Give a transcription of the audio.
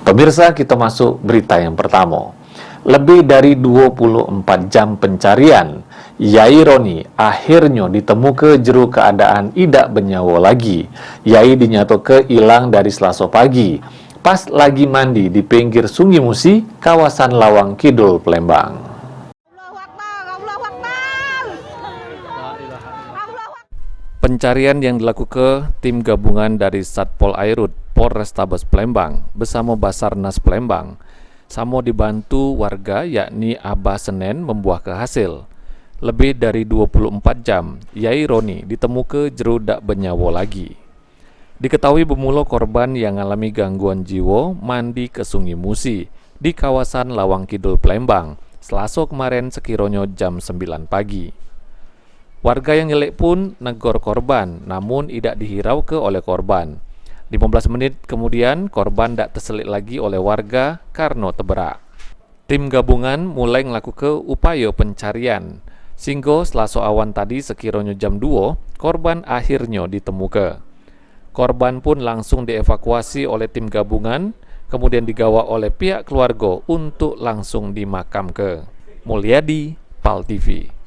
Pemirsa, kita masuk berita yang pertama. Lebih dari 24 jam pencarian, Yai Roni akhirnya ditemukan jero keadaan tidak bernyawa lagi. Yai dinyatakan hilang dari Selasa pagi, pas lagi mandi di pinggir Sungai Musi, kawasan Lawang Kidul, Palembang. Pencarian yang dilakukan tim gabungan dari Satpol Airut Polrestabes Palembang bersama Basarnas Palembang sama dibantu warga yakni Abah Senen membuahkan hasil. Lebih dari 24 jam, Yai Roni ditemukan jero dak bernyawa lagi. Diketahui bermula korban yang mengalami gangguan jiwa mandi ke Sungai Musi di kawasan Lawang Kidul Palembang Selasa kemarin sekiranya jam 9 pagi. Warga yang ngelek pun negor korban, namun tidak dihirau ke oleh korban. 15 menit kemudian, korban tidak terselit lagi oleh warga karena terberak. Tim gabungan mulai melakukan upaya pencarian, sehingga Selasa awan tadi sekiranya jam 2, korban akhirnya ditemukan. Korban pun langsung dievakuasi oleh tim gabungan, kemudian digawa oleh pihak keluarga untuk langsung dimakamkan. Mulyadi, PAL TV.